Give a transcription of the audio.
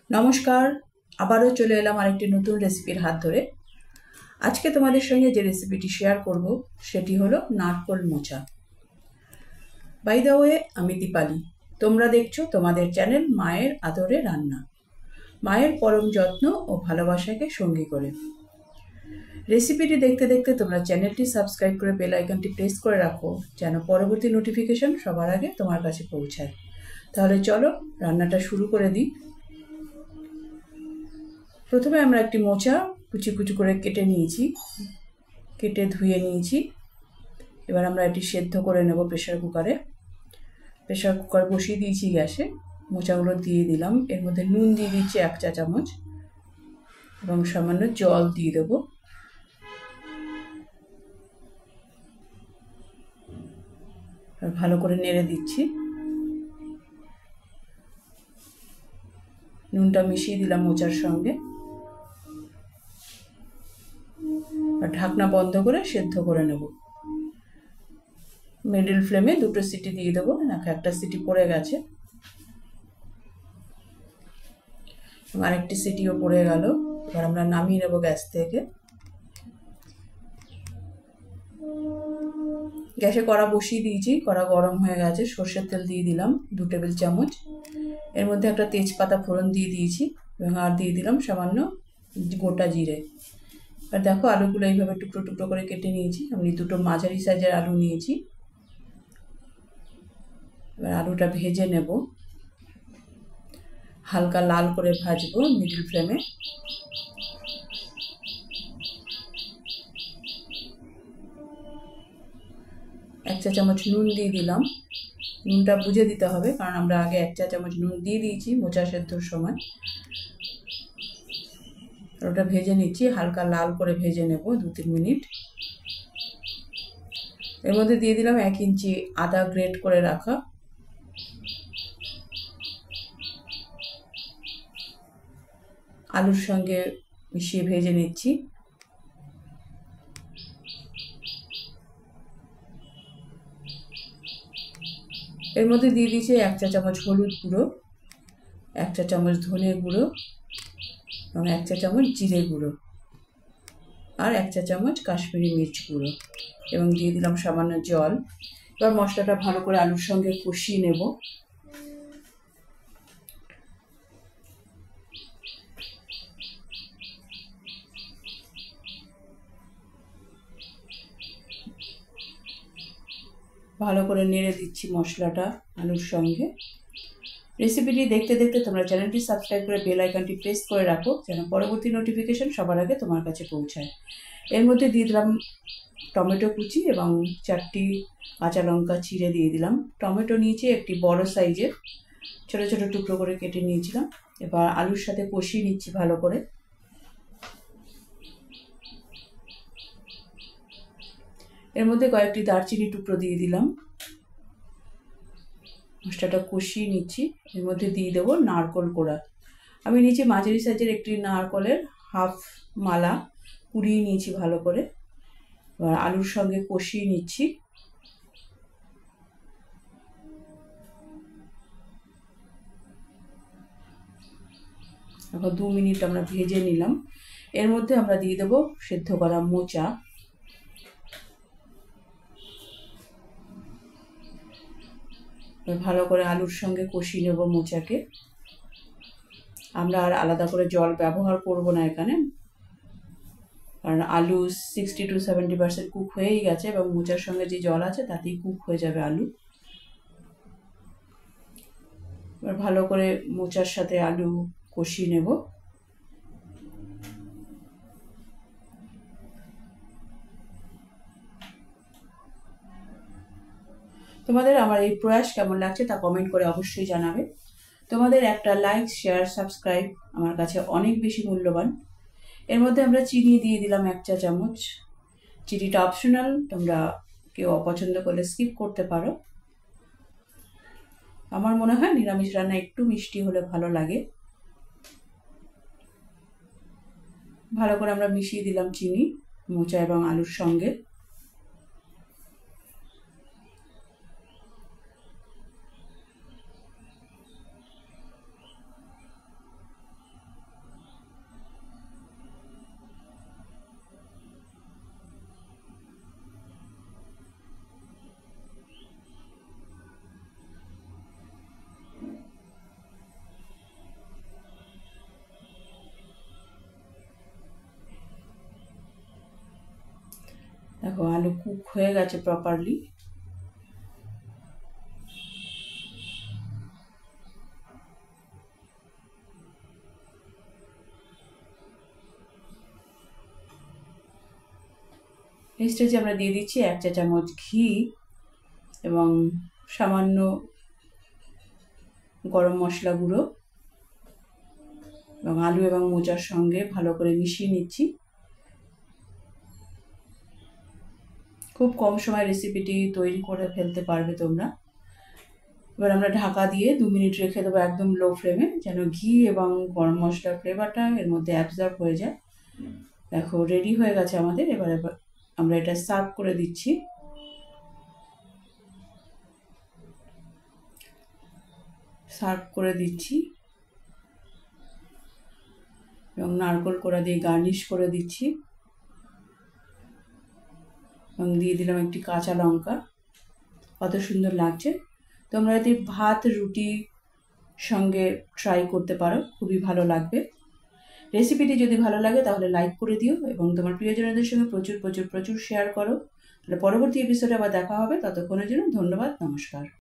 নমস্কার, আবারও চলে এলাম আরেকটি নতুন রেসিপির হাত ধরে। আজকে তোমাদের সঙ্গে যে রেসিপিটি শেয়ার করব সেটি হলো নারকোল মোচা। বাই দ্য ওয়ে, আমি দীপালি। তোমরা দেখছো তোমাদের চ্যানেল মায়ের আদরে রান্না, মায়ের পরম যত্ন ও ভালোবাসাকে সঙ্গী করে। রেসিপিটি দেখতে দেখতে তোমরা চ্যানেলটি সাবস্ক্রাইব করে বেল আইকনটি প্রেস করে রাখো, যেন পরবর্তী নোটিফিকেশন সবার আগে তোমার কাছে পৌঁছায়। তাহলে চলো রান্নাটা শুরু করে দিই। প্রথমে আমরা একটি মোচা কুচি কুচি করে কেটে ধুয়ে নিয়েছি। এবার আমরা এটি সেদ্ধ করে নেব প্রেসার কুকারে। প্রেসার কুকার বসিয়ে দিয়েছি গ্যাসে। মোচাগুলো দিয়ে দিলাম। এর মধ্যে নুন দিয়ে দিচ্ছি 1 চা চামচ এবং সামান্য জল দিয়ে দেবো। আর ভালো করে নেড়ে দিচ্ছি। নুনটা মিশিয়ে দিলাম মোচার সঙ্গে। আর ঢাকনা বন্ধ করে সেদ্ধ করে নেব। মিডল ফ্লেমে 2টো সিটি দিয়ে দেবো। একটা সিটি পড়ে গেছে, আরেকটি সিটিও পড়ে গেল। এবার আমরা নামিয়ে নেব গ্যাস থেকে। গ্যাসে কড়া বসিয়ে দিয়েছি, কড়া গরম হয়ে গেছে। সর্ষের তেল দিয়ে দিলাম 2 টেবিল চামচ। এর মধ্যে একটা তেজপাতা ফোড়ন দিয়ে দিয়েছি এবং আর দিয়ে দিলাম সামান্য গোটা জিরে। আর দেখো, আলুগুলো এইভাবে টুকরো টুকরো করে কেটে নিয়েছি। আমি 2টো মাঝারি সাইজের আলু নিয়েছি। এবার আলুটা ভেজে নেব, হালকা লাল করে ভাজবো মিডল ফ্লেমে। এক চা চামচ নুন দিয়ে দিলাম। নুনটা বুঝে দিতে হবে, কারণ আমরা আগে 1 চা চামচ নুন দিয়ে দিয়েছি মোচা সেদ্ধর সময়। ওটা ভেজে নিচ্ছি, হালকা লাল করে ভেজে নেব 2-3 মিনিট। এর মধ্যে দিয়ে দিলাম 1 ইঞ্চি আদা গ্রেট করে রাখা। আলুর সঙ্গে মিশিয়ে ভেজে নিচ্ছি। এর মধ্যে দিয়ে দিয়েছি 1 চা চামচ হলুদ গুঁড়ো, 1 চা চামচ ধনে গুঁড়ো এবং 1 চা চামচ জিরে গুঁড়ো আর 1 চা চামচ কাশ্মীরি মির্চ গুঁড়ো এবং দিয়ে দিলাম সামান্য জল। এবার মশলাটা ভালো করে আলুর সঙ্গে কষিয়ে নেব। ভালো করে নেড়ে দিচ্ছি মশলাটা আলুর সঙ্গে। রেসিপিটি দেখতে দেখতে তোমরা চ্যানেলটি সাবস্ক্রাইব করে বেল আইকনটি প্রেস করে রাখো, যেন পরবর্তী নোটিফিকেশন সবার আগে তোমার কাছে পৌঁছায়। এর মধ্যে দিয়ে দিলাম টমেটো কুচি এবং 4টি কাঁচা লঙ্কা চিড়ে দিয়ে দিলাম। টমেটো নিয়েছি একটি বড় সাইজের, ছোট ছোট টুকরো করে কেটে নিয়েছিলাম। এবার আলুর সাথে কষিয়ে নিচ্ছি ভালো করে। এর মধ্যে কয়েকটি দারচিনি টুকরো দিয়ে দিলাম। মশলাটা কষিয়ে নিচ্ছি। এর মধ্যে দিয়ে দেবো নারকোল কোড়া। আমি নিচে মাঝারি সাইজের একটি নারকলের হাফ মালা কুড়িয়ে নিয়েছি ভালো করে। এবার আলুর সঙ্গে কষিয়ে নিচ্ছি। এখন 2 মিনিট আমরা ভেজে নিলাম। এর মধ্যে আমরা দিয়ে দেবো সেদ্ধ করা মোচা। ভালো করে আলুর সঙ্গে কষিয়ে নেব মোচাকে। আমরা আর আলাদা করে জল ব্যবহার করব না এখানে, কারণ আলু 60 to 70% কুক হয়েই গেছে এবং মোচার সঙ্গে যে জল আছে তাতেই কুক হয়ে যাবে আলু। এবার ভালো করে মোচার সাথে আলু কষিয়ে নেব। তোমাদের আমার এই প্রয়াস কেমন লাগছে তা কমেন্ট করে অবশ্যই জানাবে। তোমাদের একটা লাইক, শেয়ার, সাবস্ক্রাইব আমার কাছে অনেক বেশি মূল্যবান। এর মধ্যে আমরা চিনি দিয়ে দিলাম 1 চা চামচ। চিনিটা অপশনাল, তোমরা কেউ অপছন্দ করলে স্কিপ করতে পারো। আমার মনে হয় নিরামিষ রান্না একটু মিষ্টি হলে ভালো লাগে। ভালো করে আমরা মিশিয়ে দিলাম চিনি মোচা এবং আলুর সঙ্গে। দেখো আলু কুক হয়ে গেছে প্রপারলি। এই স্টেজে আমরা দিয়ে দিচ্ছি 1 চা চামচ ঘি এবং সামান্য গরম মশলা গুঁড়ো এবং আলু এবং মোচার সঙ্গে ভালো করে মিশিয়ে নিচ্ছি। খুব কম সময় রেসিপিটি তৈরি করে ফেলতে পারবে তোমরা। এবার আমরা ঢাকা দিয়ে 2 মিনিট রেখে দেবো একদম লো ফ্লেমে, যেন ঘি এবং গরম মশলার ফ্লেভারটা এর মধ্যে অ্যাবজর্ব হয়ে যায়। দেখো রেডি হয়ে গেছে আমাদের। এবার আমরা এটা সার্ভ করে দিচ্ছি। এবং নারকেল কোড়া দিয়ে গার্নিশ করে দিচ্ছি এবং দিয়ে দিলাম একটি কাঁচা লঙ্কা। কত সুন্দর লাগছে। তোমরা যদি ভাত রুটি সঙ্গে ট্রাই করতে পারো, খুবই ভালো লাগবে। রেসিপিটি যদি ভালো লাগে তাহলে লাইক করে দিও এবং তোমার প্রিয়জনদের সঙ্গে প্রচুর প্রচুর প্রচুর শেয়ার করো। তাহলে পরবর্তী এপিসোডে আবার দেখা হবে। ততক্ষণের জন্য ধন্যবাদ, নমস্কার।